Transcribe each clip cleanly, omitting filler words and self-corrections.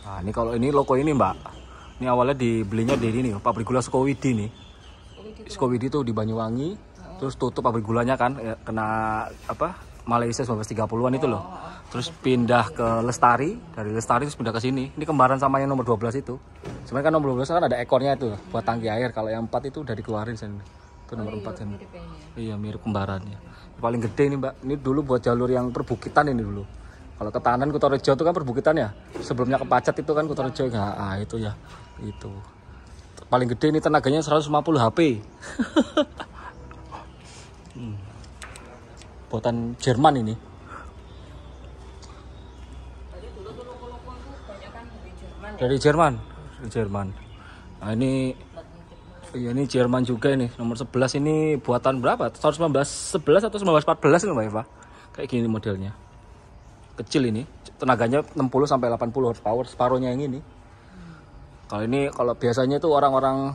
Nah, ini kalau ini loko ini, Mbak. Ini awalnya dibelinya di ini, pabrik gula Sukowidi nih. Sukowidi tuh di Banyuwangi, terus tutup pabrik gulanya kan, ya, kena apa? Malaysia 1930-an itu loh. Terus pindah ke Lestari, dari Lestari terus pindah ke sini. Ini kembaran sama yang nomor 12 itu. Sebenarnya kan nomor 12 kan ada ekornya itu buat tangki air. Kalau yang 4 itu udah dikeluarin sini. Itu nomor 4 sini. Iya, mirip kembarannya. Paling gede ini, Mbak. Ini dulu buat jalur yang perbukitan ini dulu. Kalau ke Tanan Kutorejo itu kan perbukitan ya. Sebelumnya ke Pacet itu kan Kutorejo. Nah, itu ya. Itu. Paling gede ini tenaganya 150 HP. Buatan Jerman ini. Dari Jerman. Dari Jerman. Nah, ini iya, ini Jerman juga ini. Nomor 11 ini buatan berapa? Tahun 1911 atau 1914 ini, Mbak Eva. Kayak gini modelnya. Kecil ini. Tenaganya 60 sampai 80 horsepower, separuhnya yang ini. Kalau biasanya itu orang-orang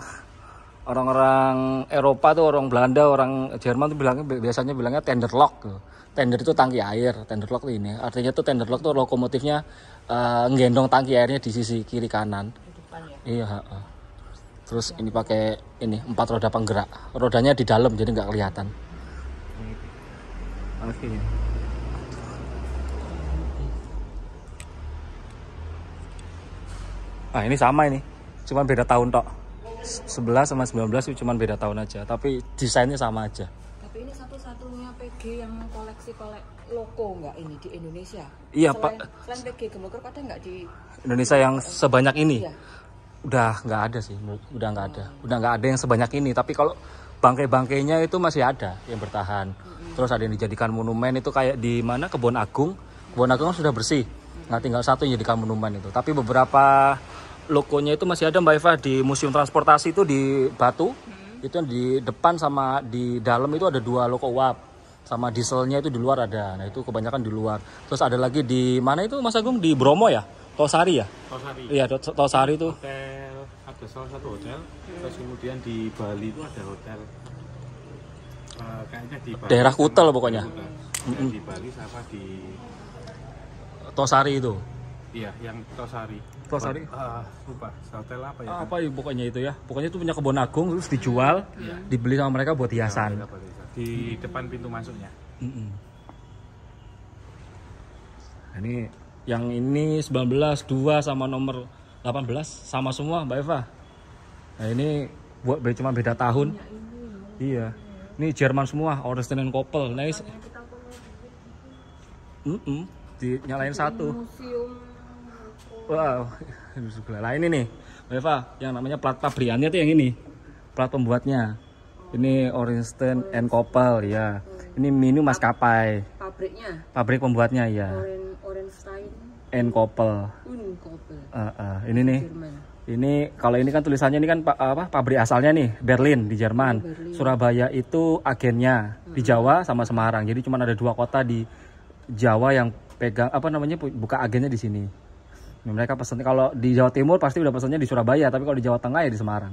Eropa tuh, orang Belanda, orang Jerman tuh biasanya bilangnya tender lock. Tender itu tangki air, tender lock tuh ini. Artinya tuh tender lock tuh lokomotifnya nggendong tangki airnya di sisi kiri kanan. Iya, terus ini pakai ini 4 roda penggerak. Rodanya di dalam jadi nggak kelihatan. Akhirnya. Nah, ini sama ini. Cuman beda tahun tok. 11 sama 19 itu cuman beda tahun aja, tapi desainnya sama aja. Tapi ini satu-satunya PG yang koleksi loko nggak ini di Indonesia? Iya, selain PG Gemogor ada nggak di Indonesia yang sebanyak ini? Iya. Udah nggak ada sih, udah nggak ada yang sebanyak ini. Tapi kalau bangkai-bangkainya itu masih ada yang bertahan. Terus ada yang dijadikan monumen itu kayak di mana Kebon Agung. Kebon Agung sudah bersih, nggak tinggal satu yang dijadikan monumen itu. Tapi beberapa logonya itu masih ada, Mbak Eva, di Museum Transportasi itu di Batu. Itu di depan sama di dalam itu ada 2 logo uap. Sama dieselnya itu di luar ada. Nah, itu kebanyakan di luar. Terus ada lagi di mana itu, Mas Agung? Di Bromo ya? Tosari ya? Tosari. Iya, Tosari itu. Hotel, ada salah satu hotel. Terus kemudian di Bali itu ada hotel. Kayaknya di Bali. Daerah Kutel pokoknya. Di Bali sama di Tosari itu. Iya, yang Tosari. Tosari? Lupa, hotel apa ya? Apa ya pokoknya itu ya? Pokoknya itu punya Kebon Agung, terus dijual, dibeli sama mereka buat hiasan. Di depan pintu masuknya. Ini yang ini 19, 2 sama nomor 18 sama semua, Mbak Eva. Nah, ini buat cuma beda tahun. Iya. Ini Jerman semua, Ornstein and Koppel. Nah, dinyalain satu. Wow. Nah, ini nih, Mbak Eva, yang namanya plat pabrikannya tuh yang ini. Plat pembuatnya. Ini Ornstein and Koppel ya. Ini Minu maskapai. pabriknya? Pabrik pembuatnya ya. Ornstein and Koppel. Ini nih. Jerman. Ini kalau ini kan tulisannya ini kan pabrik asalnya nih Berlin di Jerman. Berlin. Surabaya itu agennya di Jawa sama Semarang. Jadi cuma ada 2 kota di Jawa yang pegang buka agennya di sini. Nah, mereka pesan kalau di Jawa Timur pasti udah pesannya di Surabaya, tapi kalau di Jawa Tengah ya di Semarang.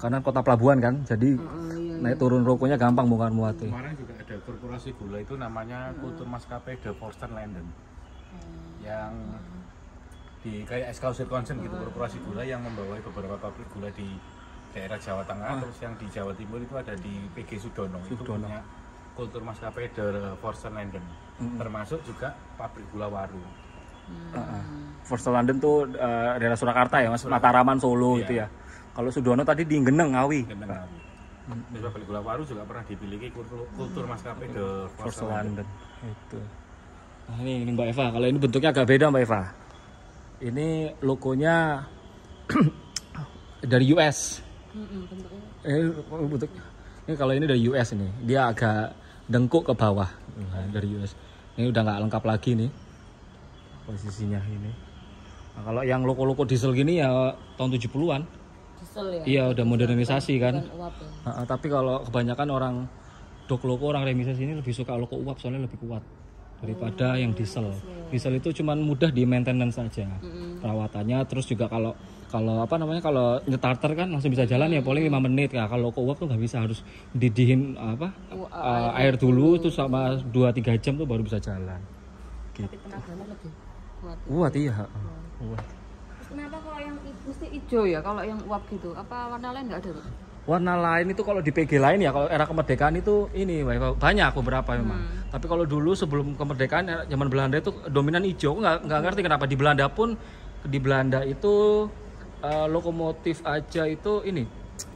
Karena kota pelabuhan kan, jadi naik turun rukonya gampang bukan muatnya. Kemarin juga ada korporasi gula itu namanya Kultur Maskapai De Forsten Landen. Yang di kayak exclusive concern gitu, korporasi gula yang membawa beberapa pabrik gula di daerah Jawa Tengah. Terus yang di Jawa Timur itu ada di PG Sudono. Itu punya Kultur Maskapai De Forsten Landen. Termasuk juga pabrik gula Waru. Forsten Landen tuh daerah Surakarta ya, Mas, Mataraman, Solo gitu ya. Kalau Sudono tadi di Geneng, Ngawi. Terus pabrik gula Waru juga pernah dimiliki Kultur Maskapai De Forsten Landen. Itu. Nah, ini Mbak Eva, kalau ini bentuknya agak beda, Mbak Eva. Ini logonya dari US. Ini kalau ini dari US ini, dia agak dengkuk ke bawah dari US. Ini udah nggak lengkap lagi nih posisinya ini. Nah, kalau yang logo-logo diesel gini ya tahun 70-an. Diesel ya? Iya, udah modernisasi kan. Uap, ya? Tapi kalau kebanyakan orang logo orang remisasi ini lebih suka logo uap soalnya lebih kuat daripada yang diesel. Diesel itu cuman mudah di maintenance saja. Perawatannya, terus juga kalau nyetarter kan langsung bisa jalan ya, paling 5 menit. Nah, kalau logo uap tuh nggak bisa, harus didihin air dulu tuh sama 2-3 jam tuh baru bisa jalan. Tapi tenaganya lebih kuat. Kuat iya. Terus kenapa kalau yang mesti hijau ya kalau yang uap gitu? Apa warna lain nggak ada tuh? Warna lain itu kalau di PG lain ya, kalau era kemerdekaan itu ini banyak beberapa memang. Tapi kalau dulu sebelum kemerdekaan zaman Belanda itu dominan hijau. Nggak ngerti kenapa di Belanda pun, di Belanda itu lokomotif aja itu ini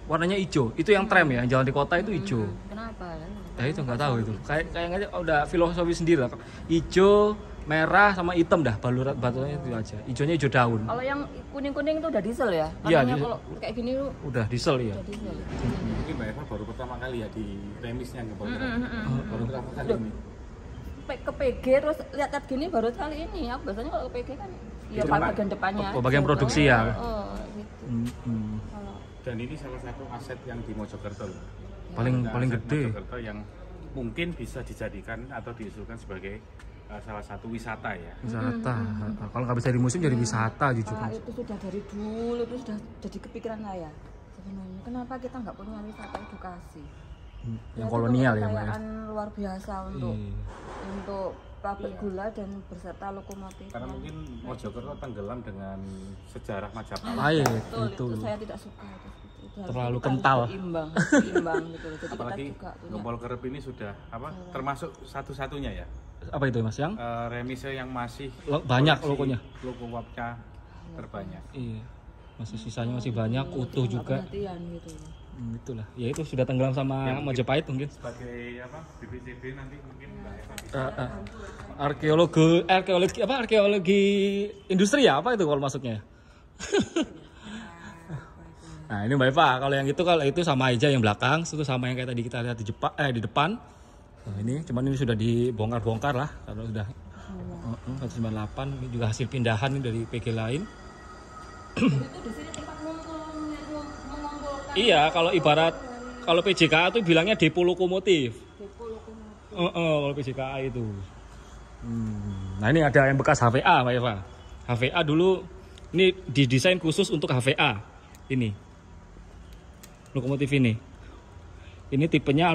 warnanya hijau. Itu yang tram ya, yang jalan di kota itu hijau. Kenapa? Ya itu nggak tahu itu. Kayaknya udah filosofi sendiri lah. Hijau, merah sama hitam dah baluran batunya itu aja. Hijaunya hijau daun. Kalau yang kuning-kuning itu udah diesel ya? Iya, Katanya kalau kayak gini tuh udah diesel ya. udah diesel. Mungkin Mbak Eva baru pertama kali ya di remisnya Gempol Kerep. Baru pertama kali ini. Ke PG terus lihat gini baru kali ini. Aku biasanya kalau ke PG kan ya bagian depannya. Bagian produksi ya. Gitu. Kalau Dan ini salah satu aset yang di Mojokerto loh. Paling Aset gede. Mojokerto yang mungkin bisa dijadikan atau diusulkan sebagai salah satu wisata ya. Wisata. Kalau nggak bisa di museum jadi wisata jujur. Pak, itu sudah dari dulu itu sudah jadi kepikiran saya. Sebenarnya kenapa kita nggak punya wisata edukasi? Yang Itu kolonial ya, Mbak. kekayaan luar biasa untuk pabrik gula dan berserta lokomotif. Karena mungkin Mojokerto tenggelam dengan sejarah Majapahit. Pahit Betul, itu. itu saya tidak suka itu harus Terlalu kita kental. imbang gitu. Jadi Apalagi kita juga punya. Gempol Kerep ini sudah apa? Termasuk satu-satunya ya. Apa itu Mas yang? Remise yang masih Banyak produksi logonya. Logo uapnya terbanyak. Iya. Masih sisanya masih banyak, utuh juga. Perhatian gitu. Itulah. Ya itu sudah tenggelam sama Majapahit mungkin. Sebagai apa? BPCB nanti mungkin Mbak Eva bisa. Arkeologi industri ya, apa itu kalau maksudnya? Nah ini Mbak Eva, kalau itu sama aja yang belakang, itu sama yang kayak tadi kita lihat di depan. Nah, ini cuman ini sudah dibongkar lah karena sudah 198. Ini juga hasil pindahan ini dari PG lain. Itu di sini tempat mengumpulkan. Iya, kalau PJKA itu bilangnya depo lokomotif. Depo lokomotif. Kalau PJKA itu. Nah ini ada yang bekas HVA Mbak Eva. HVA dulu ini didesain khusus untuk HVA. Ini lokomotif ini. Ini tipenya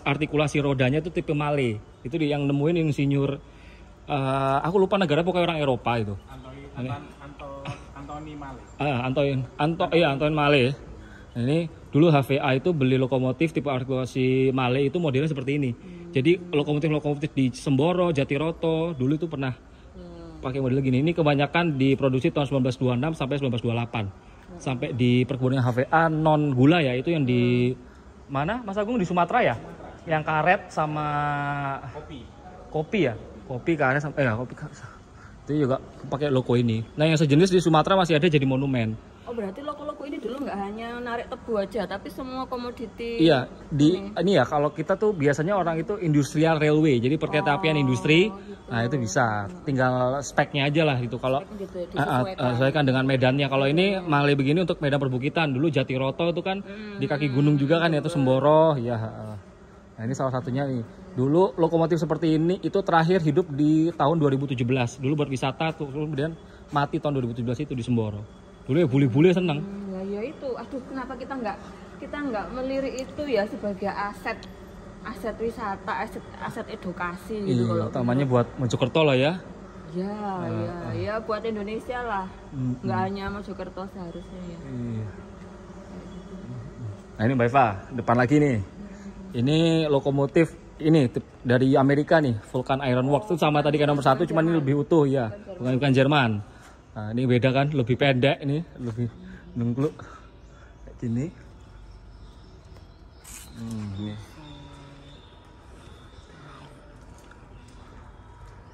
artikulasi rodanya itu tipe Male. Itu yang nemuin insinyur. Aku lupa negara, pokoknya orang Eropa itu. Antoni Male. Anton Male. Nah, ini dulu HVA itu beli lokomotif tipe artikulasi Male itu modelnya seperti ini. Jadi lokomotif di Semboro, Jatiroto dulu itu pernah pakai model gini. Ini kebanyakan diproduksi tahun 1926 sampai 1928. Sampai di perkebunan HVA non gula ya, itu yang di mana Mas Agung, di Sumatera ya? Yang karet sama kopi ya? Kopi karet sama kopi karet. Itu juga pakai logo ini. Nah yang sejenis di Sumatera masih ada jadi monumen. Oh berarti logo-logo ini dulu nggak hanya narik tebu aja, tapi semua komoditi. Iya, ini ya kalau kita tuh biasanya orang itu industrial railway, jadi perkereta apian industri. Gitu. Nah itu bisa, tinggal speknya aja lah gitu. Kalau sesuaikan dengan medannya. Kalau ini Male begini untuk medan perbukitan. Dulu Jatiroto itu kan di kaki gunung juga kan, yaitu Semboro. Ya. Nah ini salah satunya nih. Dulu lokomotif seperti ini itu terakhir hidup di tahun 2017. Dulu buat wisata, kemudian mati tahun 2017 itu di Semboro. Dulu ya bule-bule seneng. Ya itu, aduh kenapa kita nggak melirik itu ya sebagai aset wisata, aset edukasi gitu. Iya, utamanya buat Mojokerto lah ya. Ya buat Indonesia lah. Nggak hanya Mojokerto seharusnya ya. Nah ini Mbak Eva, depan lagi nih. Ini lokomotif ini dari Amerika nih, Vulcan Iron Works itu sama tadi kan nomor 1, cuman ini lebih utuh ya, bukan Jerman. Nah ini beda kan, lebih pendek ini, lebih nungkluk kayak gini. Ini.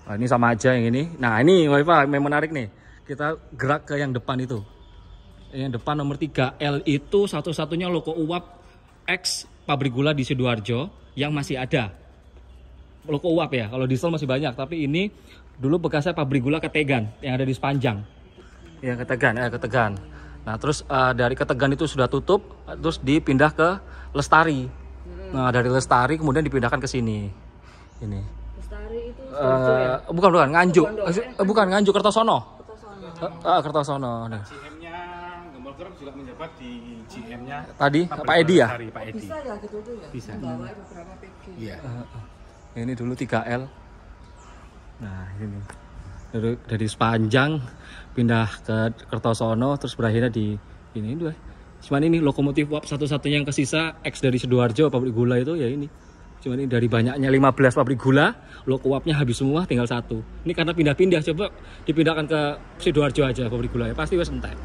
Nah, ini sama aja yang ini. Nah ini Mbak Eva, yang menarik nih. Kita gerak ke yang depan itu. Yang depan nomor 3, L itu satu-satunya logo uap X pabrik gula di Sidoarjo yang masih ada. Logo uap ya, kalau diesel masih banyak, tapi ini dulu bekasnya pabrik gula Ketegan yang ada di Sepanjang. Ya Ketegan. Nah terus dari Ketegan itu sudah tutup, terus dipindah ke Lestari. Nah dari Lestari kemudian dipindahkan ke sini. Ini. Lestari itu ya? Bukan Nganjuk. Bukan Nganjuk, Kertosono. Kertosono. Nah. GM-nya Gempol Kerep juga menjabat di GM-nya tadi Pak Edi ya? Pak Edi. Bisa ya gitu tuh ya? Bisa. Membawa beberapa PG. Iya. Ini dulu 3L. Nah ini. dari Sepanjang pindah ke Kertosono terus berakhirnya di ini dua. Cuman ini lokomotif uap satu-satunya yang kesisa X dari Sidoarjo pabrik gula itu ya ini. Cuman ini dari banyaknya 15 pabrik gula, loko uapnya habis semua, tinggal satu. Ini karena pindah-pindah, coba dipindahkan ke Sidoarjo aja pabrik gula ya, pasti wes entek.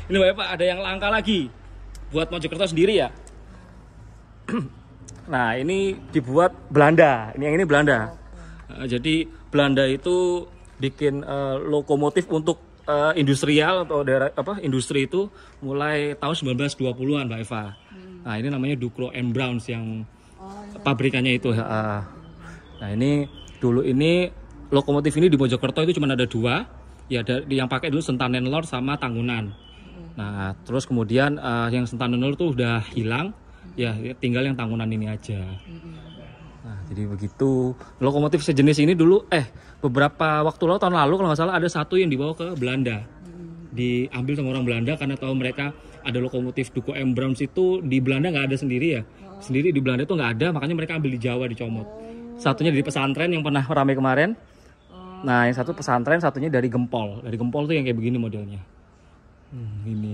Ini Bapak ada yang langka lagi buat Mojokerto sendiri ya. Nah ini dibuat Belanda, ini yang ini Belanda. Jadi Belanda itu bikin lokomotif untuk industrial atau daerah industri itu mulai tahun 1920-an Mbak Eva. Nah ini namanya Dukro and Browns yang pabrikannya itu. Nah ini dulu ini lokomotif ini di Mojokerto itu cuma ada 2, ya yang pakai dulu Sentanen Lor sama Tangunan. Nah terus kemudian yang Sentanen Lor itu udah hilang, ya tinggal yang Tangunan ini aja. Nah jadi begitu, lokomotif sejenis ini dulu beberapa waktu lalu, tahun lalu kalau nggak salah ada satu yang dibawa ke Belanda, diambil sama orang Belanda karena tahu mereka ada lokomotif Dukro and Browns itu di Belanda nggak ada sendiri ya, sendiri di Belanda itu nggak ada, makanya mereka ambil di Jawa, dicomot. Satunya dari pesantren yang pernah ramai kemarin, nah yang satu pesantren, satunya dari Gempol. Dari Gempol tuh yang kayak begini modelnya. Ini,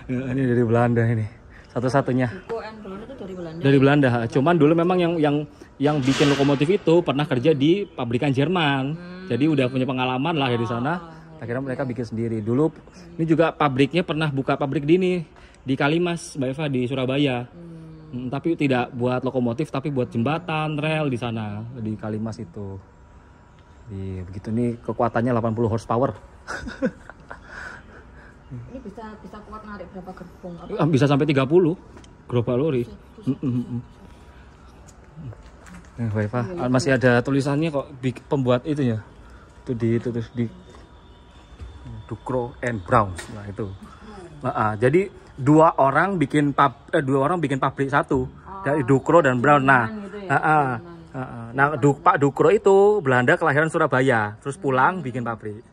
ini dari Belanda ini, satu-satunya. Dukro and Browns itu dari Belanda. Dari Belanda. Cuman dulu memang yang bikin lokomotif itu pernah kerja di pabrikan Jerman. Jadi udah punya pengalaman lah ya di sana. Akhirnya mereka bikin sendiri. Dulu ini juga pabriknya pernah buka pabrik di Kalimas, Mbak Eva, di Surabaya. Tapi tidak buat lokomotif, tapi buat jembatan, rel di sana, di Kalimas itu. Begitu nih kekuatannya 80 horsepower. Ini bisa kuat narik berapa gerbong? Bisa sampai 30 gerobak lori. Nah, Mbak Eva, masih ada tulisannya kok pembuat itu ya. Itu di Dukro and Browns. Nah itu. Jadi dua orang bikin pabrik satu dari Dukro dan Brown. Nah, gitu ya? Pak Dukro itu Belanda, kelahiran Surabaya, terus pulang bikin pabrik.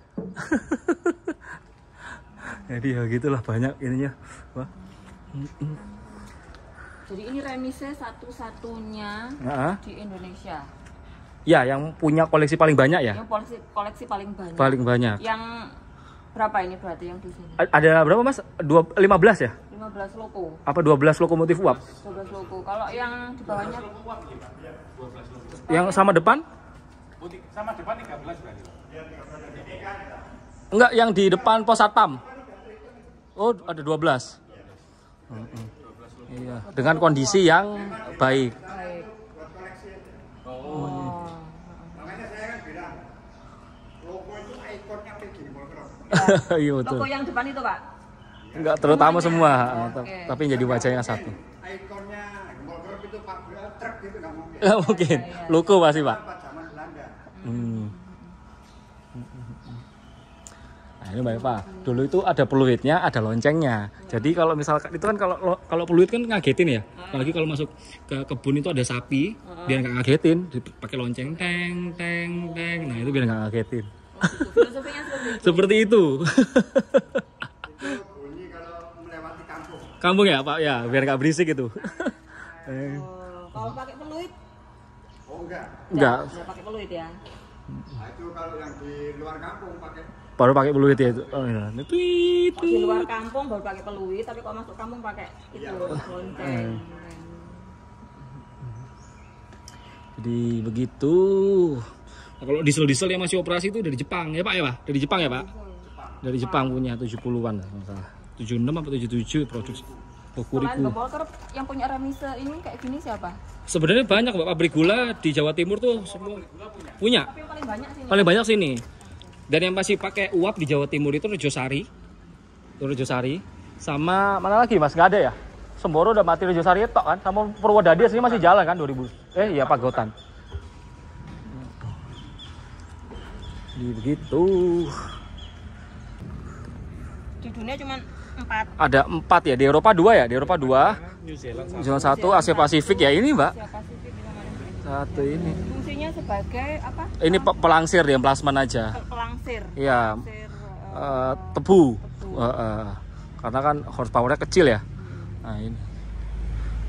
Jadi ya gitulah, banyak ininya. Wah. Jadi ini remise satu-satunya di Indonesia. Ya, yang punya koleksi paling banyak ya. Yang koleksi paling banyak. Paling banyak. Yang berapa ini berarti yang di sini? Ada berapa Mas? 15 ya? 15 loko. Apa 12 lokomotif uap? 12 loko. Kalau yang di bawahnya yang sama depan? Sama depan 13 berarti. Enggak, yang di depan pos satpam. Oh, ada 12. Iya, dengan kondisi yang baik. baik. Makanya saya kan bilang, logo itu ikonnya kayak gini, Iya betul. Loko yang depan itu, Pak? Enggak terutama semua, Oke. tapi jadi wajahnya satu. ikonnya motor itu pabrik truk gitu nggak mungkin. Nggak mungkin, logo pasti Pak. Apa zaman Belanda. Nah ini Mbak Eva, dulu itu ada peluitnya, ada loncengnya. Jadi kalau misalkan itu kan kalau peluit kan ngagetin ya. Apalagi kalau masuk ke kebun itu ada sapi, biar nggak ngagetin, pakai lonceng teng teng teng. Nah itu biar nggak ngagetin. Filosofinya Seperti itu. Itu bunyi kalau melewati kampung. Kampung ya Pak ya, biar nggak berisik itu. kalau pakai peluit? Oh enggak. Enggak, Nggak pakai peluit ya. Nah, itu kalau yang di luar kampung pakai. baru pakai peluit ya itu. Oh iya. Tweet. Kalau di luar kampung baru pakai peluit, tapi kalau masuk kampung pakai itu lonceng. Jadi begitu. Nah, kalau diesel yang masih operasi itu dari Jepang ya Pak ya Pak? Dari Jepang ya Pak? Dari Jepang punya 70-an lah, masalah. 76 atau 77 produksi. Selain Hokuriku. Gempol yang punya remise ini kayak gini siapa? Sebenarnya banyak Pak, pabrik gula di Jawa Timur tuh semua punya. Tapi yang paling banyak sini. Paling banyak sini. Dan yang masih pakai uap di Jawa Timur itu Rejosari. Itu Rejosari. Sama mana lagi Mas? Nggak ada ya? Semboro udah mati, Rejosari tok kan. Sama Purwodadi sini masih jalan kan 2000. Iya Pagotan. Jadi begitu. Di dunia cuma 4. Ada 4 ya, di Eropa 2 ya, di Eropa 2. New Zealand Zona 1 Asia Pasifik ya ini Mbak. Asia Pasifik itu mana? Satu ini. Fungsinya sebagai apa? Ini pelangsir dia, plasman aja. Pelangsir. Iya. Pelangsir, Tebu. Karena kan horsepower-nya kecil ya. Nah ini.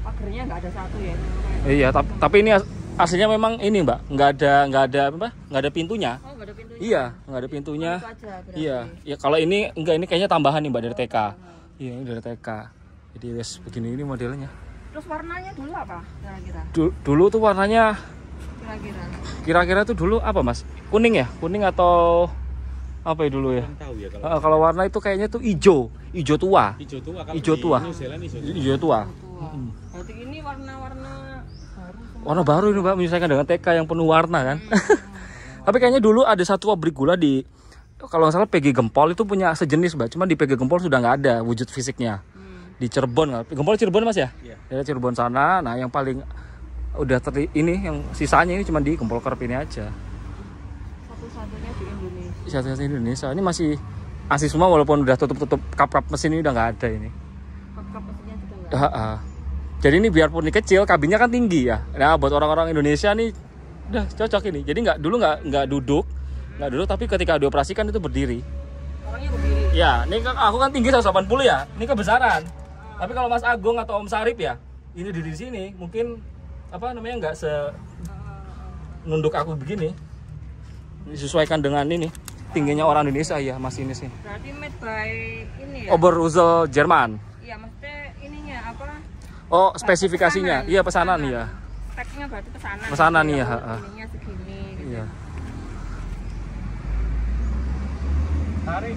pagernya nggak ada satu ya. Iya, tapi ini aslinya memang ini Mbak, nggak ada pintunya. Oh, nggak ada pintunya. Iya, nggak ada pintunya. Itu aja berarti. Iya, ya kalau ini enggak, ini kayaknya tambahan nih Mbak dari TK. Iya, ini dari TK. Jadi wes begini ini modelnya. Terus warnanya dulu apa kira-kira? Dulu tuh warnanya Kira-kira tuh dulu apa Mas? Kuning ya? Kuning atau apa ya dulu ya? Kurang tahu ya kalau Kalau warna itu kayaknya tuh hijau tua. hijau tua. Kalau Hijau di tua. New Zealand hijau tua. Hijau tua. tua. Berarti ini warna-warna baru semua. Warna baru ini Mbak, menyesuaikan dengan TK yang penuh warna kan. Tapi kayaknya dulu ada satu pabrik gula di, kalau nggak salah PG Gempol itu punya sejenis Mbak. Cuma di PG Gempol sudah nggak ada wujud fisiknya. Di Cirebon, Gempol Cirebon Mas ya? Iya. Dari Cirebon sana. Nah yang paling udah ini yang sisanya ini cuma di Gempol Kerep ini aja. Satu-satunya di Indonesia. Satu-satunya di Indonesia. Ini masih asli semua walaupun udah tutup kap mesin ini udah nggak ada ini. Kap mesinnya juga nggak. Jadi ini biarpun ini kecil, kabinnya kan tinggi ya. Nah buat orang-orang Indonesia nih udah cocok ini. Jadi dulu nggak duduk tapi ketika dioperasikan itu berdiri. Orangnya berdiri. Ya, ini aku kan tinggi 180 ya. Ini kebesaran. Tapi kalau Mas Agung atau Om Sarip ya, ini di sini mungkin apa namanya nggak nunduk aku begini. Disesuaikan dengan ini tingginya orang Indonesia ya, Mas ini sih. Berarti made by ini ya. Oberursel Jerman. Iya, maksudnya ininya apa? Oh, spesifikasinya. Iya, pesanan ya. Speknya berarti pesanan. Pesanan iya, Ininya segini gitu. Iya. Tarik.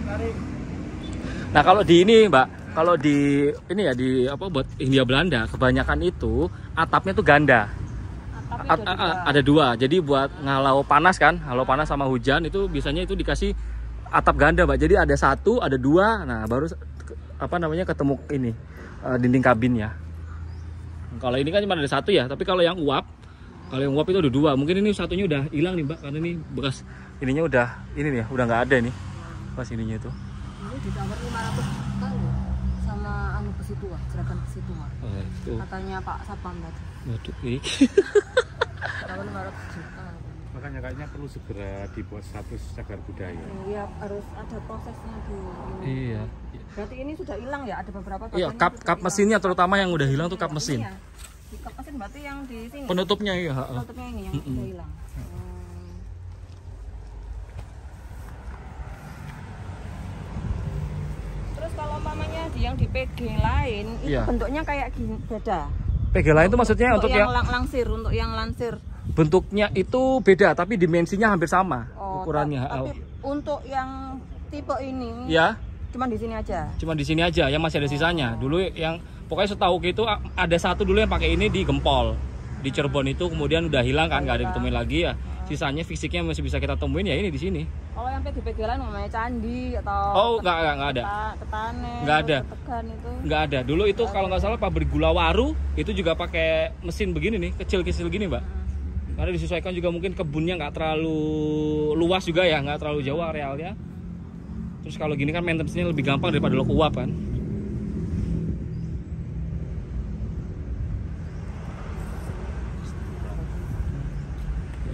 Nah, kalau di ini, Mbak, kalau di ini ya di apa buat Hindia Belanda, kebanyakan itu atapnya tuh ganda. Ada dua. Jadi buat ngalau panas kan, halau panas sama hujan itu biasanya itu dikasih atap ganda, Mbak. Jadi ada satu, ada dua. Nah, baru apa namanya ketemu ini dinding kabinnya. Kalau ini kan cuma ada satu ya, tapi kalau yang uap itu ada dua. Mungkin ini satunya udah hilang nih Mbak, karena ini bekas ininya udah ini nih, udah nggak ada nih pas ininya itu. Ini ditawar 500 juta loh sama anu besi tua, jeragan besi tua. Oh, itu. Katanya Pak Sapam tadi. Waduh, ini. Tawar 500 juta. Makanya kayaknya perlu segera dibuat status cagar budaya. Iya, harus ada prosesnya dulu. Iya. Berarti ini sudah hilang ya, ada beberapa Iya, bagian kap sudah kap hilang. mesinnya terutama yang udah hilang tuh kap mesin. Iya. Di kap mesin berarti yang di sini. Penutupnya iya, Penutupnya ini yang sudah hilang. Terus kalau umpamanya yang di PG lain itu Iya. bentuknya kayak gini, beda. PG lain itu maksudnya untuk yang langsir, untuk yang lansir. bentuknya itu beda tapi dimensinya hampir sama Oh, ukurannya. Tapi untuk yang tipe ini Ya, cuma di sini aja. cuma di sini aja yang masih ada sisanya. Dulu yang pokoknya setahu itu ada satu dulu yang pakai ini di Gempol. Di Cirebon itu kemudian udah hilang kan, nggak ada ditemuin lagi ya. Sisanya fisiknya masih bisa kita temuin ya ini di sini. Kalau yang PG lain namanya candi atau Oh, nggak ada. Ketane, Nggak ada. Tegan itu. Nggak ada. Dulu itu kalau nggak salah pabrik gula Waru itu juga pakai mesin begini nih, kecil-kecil gini, Mbak. Karena disesuaikan juga mungkin kebunnya nggak terlalu luas juga ya, nggak terlalu jauh arealnya. Terus kalau gini kan maintenance-nya lebih gampang daripada lok uap kan.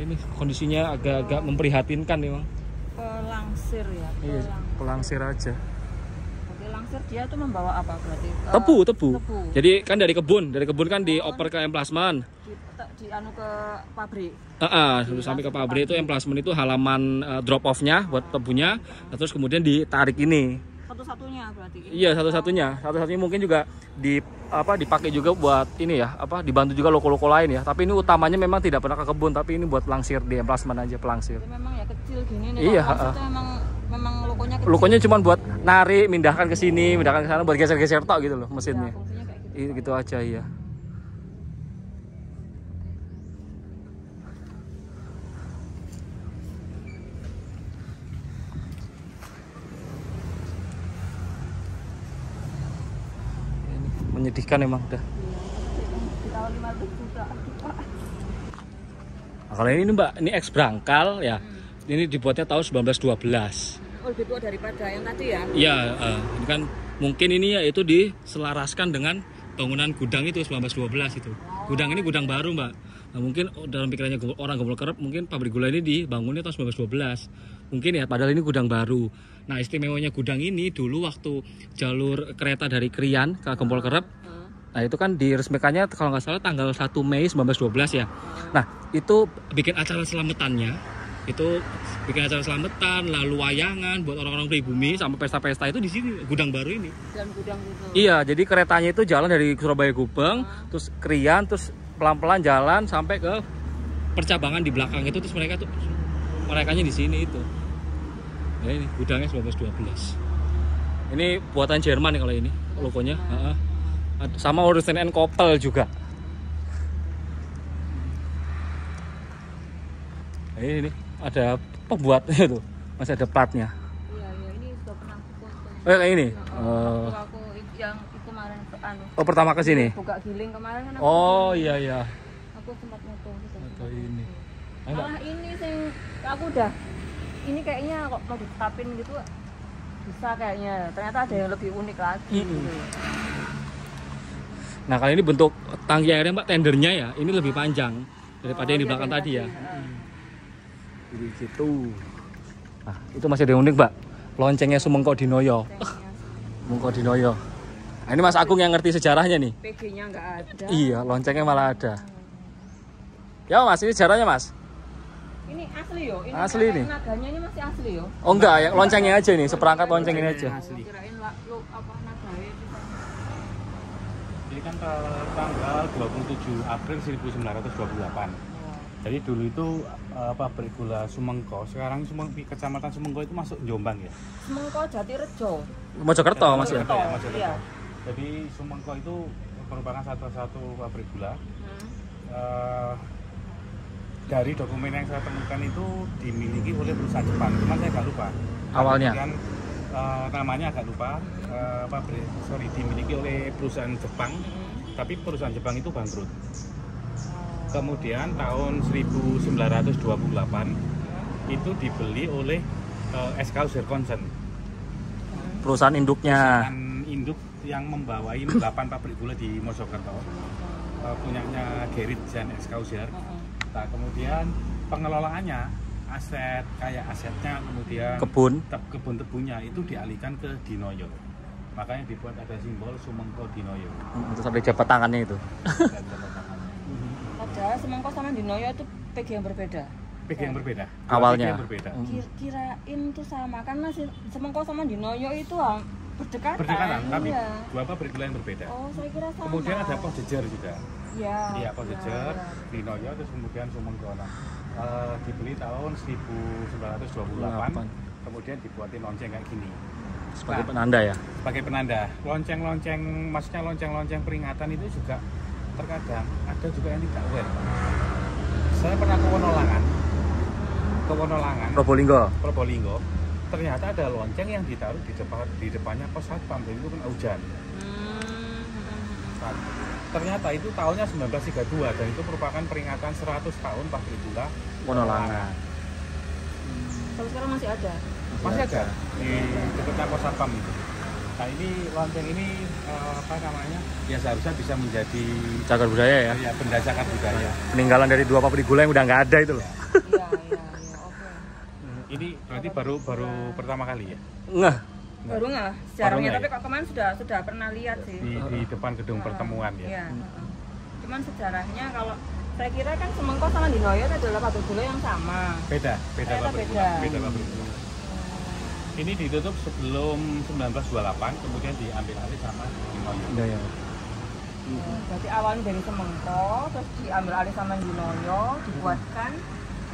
Ini kondisinya agak-agak memprihatinkan nih, Bang. Pelangsir ya. Iya, pelangsir aja. Oke, langsir dia tuh membawa apa berarti? Tebu. Jadi kan dari kebun kan dioper ke emplasmen. Di anu ke pabrik. Sampai ke pabrik itu emplasmen itu halaman drop off-nya buat tebunya, terus kemudian ditarik ini. Satu-satunya berarti. Iya, satu-satunya mungkin juga dipakai juga buat ini ya, dibantu juga loko-loko lain ya. Tapi ini utamanya memang tidak pernah ke kebun, tapi ini buat langsir di emplasmen aja, pelangsir. Jadi memang ya kecil gini nih. Iya, memang lokonya kecil. Lokonya cuma buat narik, mindahkan ke sini, mindahkan ke sana, buat geser-geser tok gitu loh mesinnya. Ya, fungsinya kayak gitu. Gitu aja ya. Menyedihkan emang udah. Di tahun 500 juta. Nah, kalau ini Mbak, ini ex Brangkal ya. Ini dibuatnya tahun 1912. Oh, lebih tua daripada yang tadi ya? Iya, ini kan mungkin ini ya itu diselaraskan dengan bangunan gudang itu 1912 itu. Gudang ini gudang baru, Mbak. Nah, mungkin dalam pikirannya orang Gempol Kerep mungkin pabrik gula ini dibangunnya tahun 1912. Mungkin ya, padahal ini gudang baru. Nah, istimewanya gudang ini dulu waktu jalur kereta dari Krian ke Gempol Kerep Nah itu kan diresmikannya kalau nggak salah tanggal 1 Mei 1912 ya. Nah itu bikin acara selametannya, itu bikin acara selamatan, lalu wayangan buat orang-orang pribumi sama pesta-pesta itu di sini Gudang Baru ini. Dan gudang gitu. Iya, jadi keretanya itu jalan dari Surabaya Gubeng, terus Krian, terus pelan-pelan jalan sampai ke percabangan di belakang itu, terus mereka nya di sini itu. Ya ini gudangnya 1912. Ini buatan Jerman ya kalau ini logonya. Sama Horizon and Koppel juga. Ini ada pembuatnya tuh, masih ada platnya. Iya, ini sudah pernah aku foto. Kayak ini. Aku yang kemarin Oh, pertama ke sini. Buka giling kemarin kan aku. Oh, iya. Aku sempat foto gitu. Foto ini. Malah ini sing aku udah ini kayaknya kok mau ditetapin gitu bisa kayaknya. Ternyata ada yang lebih unik lagi gitu. Nah, kali ini bentuk tangki airnya Mbak, tendernya ya, ini lebih panjang daripada yang di belakang tadi ya. Jadi gitu. Nah, itu masih ada yang unik, Mbak. Loncengnya Sumengko Dinoyo. Sumengko Dinoyo. Nah, ini Mas Agung yang ngerti sejarahnya nih. PG-nya nggak ada. Iya, loncengnya malah ada. Ya, Mas, ini sejarahnya, Mas. Ini asli yo. Ini asli nih. Naganya ini masih asli yo. Oh enggak, ya loncengnya aja nih, seperangkat lonceng ini aja. Asli. Kirain apa naganya itu. Ini kan tanggal 27 April 1928. Jadi dulu itu pabrik gula Sumengko, sekarang Kecamatan Sumengko itu masuk Jombang ya. Sumengko Jatirejo. Mojokerto Mas ya. Iya. Jadi Sumengko itu merupakan satu pabrik gula. Dari dokumen yang saya temukan itu dimiliki oleh perusahaan Jepang, cuman saya agak lupa. Awalnya. Kemudian, namanya agak lupa. Dimiliki oleh perusahaan Jepang, tapi perusahaan Jepang itu bangkrut. Kemudian tahun 1928 itu dibeli oleh SK Zirkonsen, perusahaan induknya. perusahaan induk yang membawai 8 pabrik gula di Mojokerto, punyanya Gerrit Jan Excelsior. Nah, kemudian pengelolaannya asetnya kemudian kebun tebunya itu dialihkan ke Dinoyo. Makanya dibuat ada simbol Sumengko Dinoyo. Terus ada jabat tangannya itu. Padahal Sumengko sama Dinoyo itu PG yang berbeda. PG yang berbeda. Awalnya. Yang berbeda. Kirain tuh sama karena Sumengko sama Dinoyo itu berdekatan. Berdekatan, tapi iya. dua pabrik gula yang berbeda. Oh, saya kira sama. Kemudian ada pos jejer juga. Iya. Pos jejer, Dinoyo, terus kemudian Sumengko. Dibeli tahun 1928. Kemudian dibuatin lonceng kayak gini. Sebagai penanda ya. Sebagai penanda. Maksudnya lonceng peringatan itu juga terkadang ada juga yang tidak aware. Saya pernah ke Wonolangan. Probolinggo. Ternyata ada lonceng yang ditaruh di depannya pos satpam, dan itu kena hujan. Nah, ternyata itu tahunnya 1932 dan itu merupakan peringatan 100 tahun pabrik gula Wonolangan. Kalau sekarang masih ada. Masih ada di dekatnya pos satpam itu. Nah, ini lonceng ini ya seharusnya bisa menjadi Cagar budaya ya. Ya, benda cagar budaya. Peninggalan dari 2 pabrik gula yang udah nggak ada itu loh. Iya, oke. Ini berarti baru pertama kali ya? Nggak. Baru nggak sejarahnya, Baru tapi kok kemarin sudah pernah lihat sih. Di depan gedung pertemuan ya. Iya. Cuman sejarahnya kalau saya kira kan Sumengko sama Dinoyo itu adalah pabrik gula yang sama. Beda pabrik gula. Beda pabrik gula. Ini ditutup sebelum 1928, kemudian diambil alih sama Dinoyo. Iya. Berarti awalnya dari Sumengko, terus diambil alih sama Dinoyo, dibuatkan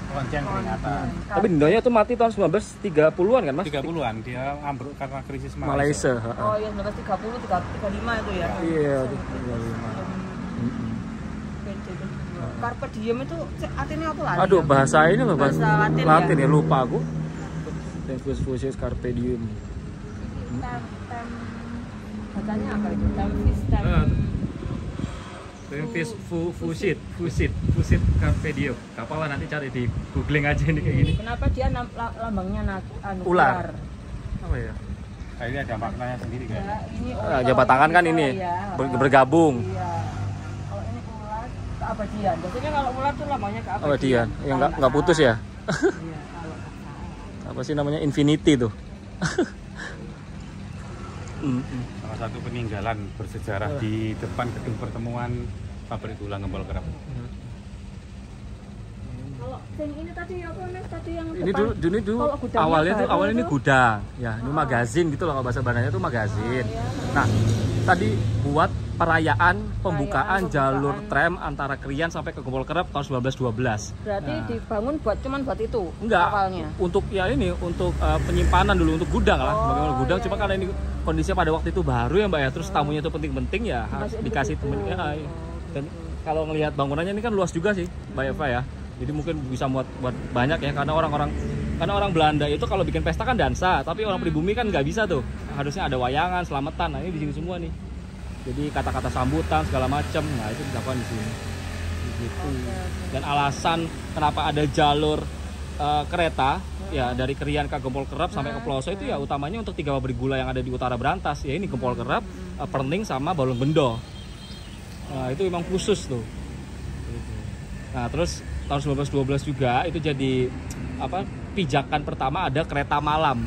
Lonceng peringatan. Tapi Dinoyo itu mati tahun 1930-an kan Mas? 30-an dia ambruk karena krisis Malaysia. Oh iya, 1930, 35 itu ya. Iya, 35. Carpe diem itu artinya apa lagi? Aduh, bahasa ini loh, Bahasa Latin ya, lupa aku. Tempus fusis carpe diem. Bacanya apa itu? Tempus fusit carpe diem. Kapalah nanti cari di googling aja nih kayak gini. Kenapa dia lambangnya ular? Apa ya? Nah, ini ada maknanya sendiri kan? Ya, ini Jabat tangan kan ini bergabung. Iya. Kalau ini ular keabadian. Biasanya kalau ular tuh lambangnya keabadian. Keabadian. Ya nggak putus ya? Iya, kalau apa sih namanya, infinity tuh. Salah satu peninggalan bersejarah di depan gedung pertemuan pabrik gula Gempol Kerep. Kalau yang ini tadi apa nih? Tadi yang Ini depan. dulu Kalau gudangnya awalnya baru awalnya ini itu? gudang, ya ini magazin gitu loh, kalau bahasa Bandanya itu magazin. iya. Nah, tadi buat perayaan pembukaan Perayaan jalur pembukaan. tram antara Krian sampai ke Gempol Kerep tahun 1912. Berarti Nah. dibangun cuman buat itu Enggak, awalnya. untuk ya ini untuk penyimpanan dulu, untuk gudang lah, Oh, bagaimana gudang. iya, Cuma iya. karena ini kondisinya pada waktu itu baru ya Mbak ya, terus tamunya itu penting-penting ya harus Dimasukin dikasih ke situ. temen. Ya, iya. Dan kalau ngelihat bangunannya ini kan luas juga sih Mbak Eva ya. Jadi mungkin bisa buat banyak ya, karena orang Belanda itu kalau bikin pesta kan dansa, tapi orang pribumi kan nggak bisa tuh. Harusnya ada wayangan, selamatan. Nah, ini di sini semua nih. Jadi kata-kata sambutan segala macam, nah itu dilakukan di sini. Gitu. Dan alasan kenapa ada jalur kereta ya dari Krian ke Gempol Kerep sampai ke Ploso itu ya utamanya untuk 3 pabrik gula yang ada di utara Brantas. Ya ini Gempol Kerep, Perning sama Balong Bendo. Nah, itu memang khusus tuh. Nah, terus tahun 1912 juga itu jadi apa? Pijakan pertama ada kereta malam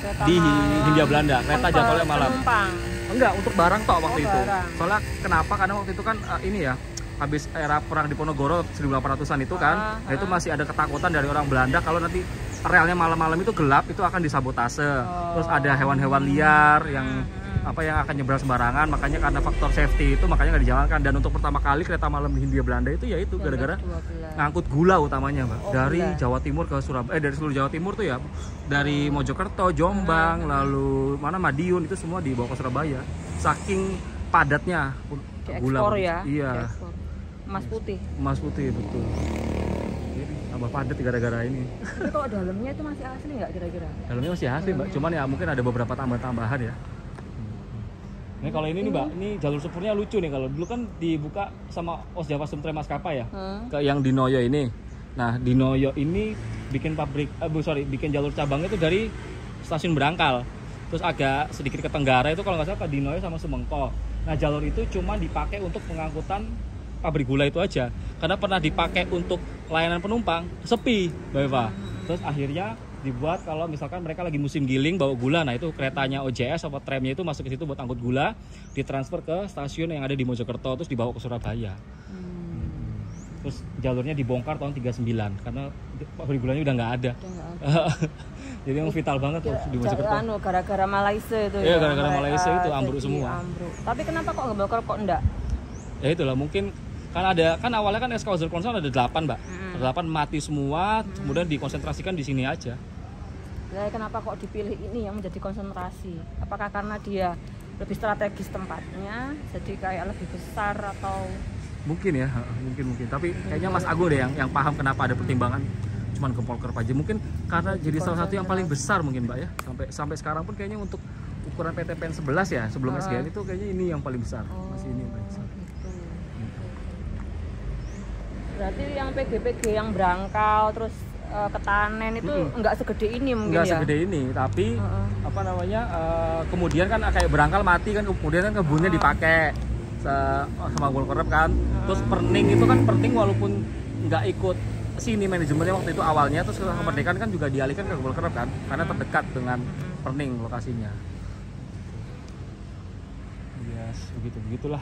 Kereta di malam. Hindia Belanda. Kereta jadwalnya malam. Penumpang. Enggak, untuk barang tok waktu itu. Barang. Soalnya kenapa? Karena waktu itu kan ini ya, habis era perang di Ponorogo 1800-an itu kan, nah itu masih ada ketakutan dari orang Belanda kalau nanti relnya malam-malam itu gelap, itu akan disabotase. Terus ada hewan-hewan liar yang apa yang akan nyebrang sembarangan, makanya karena faktor safety itu makanya nggak dijalankan. Dan untuk pertama kali kereta malam di Hindia Belanda itu ya itu gara-gara 12. ngangkut gula utamanya Mbak, Oh, dari gula. Jawa Timur ke Surabaya, dari seluruh Jawa Timur tuh ya, dari Mojokerto, Jombang, lalu mana Madiun itu semua dibawa ke Surabaya. Saking padatnya Diekspor ya. Iya, Diekspor. Emas putih. emas putih betul. Jadi tambah padat gara-gara ini. Tapi kalau dalamnya itu masih asli nggak kira-kira? Dalamnya masih asli Mbak, cuman ya mungkin ada beberapa tambahan ya. Ini kalau ini nih Mbak, ini jalur sepurnya lucu nih. Kalau dulu kan dibuka sama Os Java Sumtre Maskapai ya, ke yang di Noyo ini. Nah di Noyo ini bikin bikin jalur cabangnya itu dari stasiun Berangkal. Terus agak sedikit ke tenggara itu kalau nggak salah ke di Noyo sama Semengko. Nah jalur itu cuma dipakai untuk pengangkutan pabrik gula itu aja. Karena pernah dipakai untuk layanan penumpang, sepi Mbak Eva. Terus akhirnya dibuat kalau misalkan mereka lagi musim giling bawa gula, nah itu keretanya OJS atau tramnya itu masuk ke situ buat angkut gula, ditransfer ke stasiun yang ada di Mojokerto, terus dibawa ke Surabaya. Terus jalurnya dibongkar tahun 39 karena pabrik gulanya udah nggak ada. Jadi yang vital banget tuh di Mojokerto. Gara-gara Malaysia itu Iya, ya. gara-gara Malaysia itu ambruk jadi semua. ambruk. Tapi kenapa kok Gempol Kerep kok enggak? Ya itulah mungkin kan awalnya kan Eskausel Konson ada 8 Mbak. 8 mati semua, kemudian dikonsentrasikan di sini aja. Lah kenapa kok dipilih ini yang menjadi konsentrasi? Apakah karena dia lebih strategis tempatnya, jadi kayak lebih besar atau Mungkin ya, mungkin. Tapi kayaknya Mas Agung deh yang paham kenapa ada pertimbangan cuman Gempol Kerep aja. Mungkin karena jadi salah satu yang paling besar mungkin Mbak ya. Sampai sekarang pun kayaknya untuk ukuran PTPN 11 ya, sebelum SGN itu kayaknya ini yang paling besar. Masih ini yang paling besar. gitu. Berarti yang PG-PG yang Berangkal terus Ketanen itu enggak segede ini mungkin Enggak ya? segede ini, tapi apa namanya kemudian kan kayak Berangkal mati kan, kemudian kan kebunnya dipakai sama Gempol Kerep kan. Terus Perning itu kan walaupun nggak ikut sini manajemennya waktu itu awalnya, terus kemerdekaan kan juga dialihkan ke Gempol Kerep kan, karena terdekat dengan Perning lokasinya. Yes, begitulah.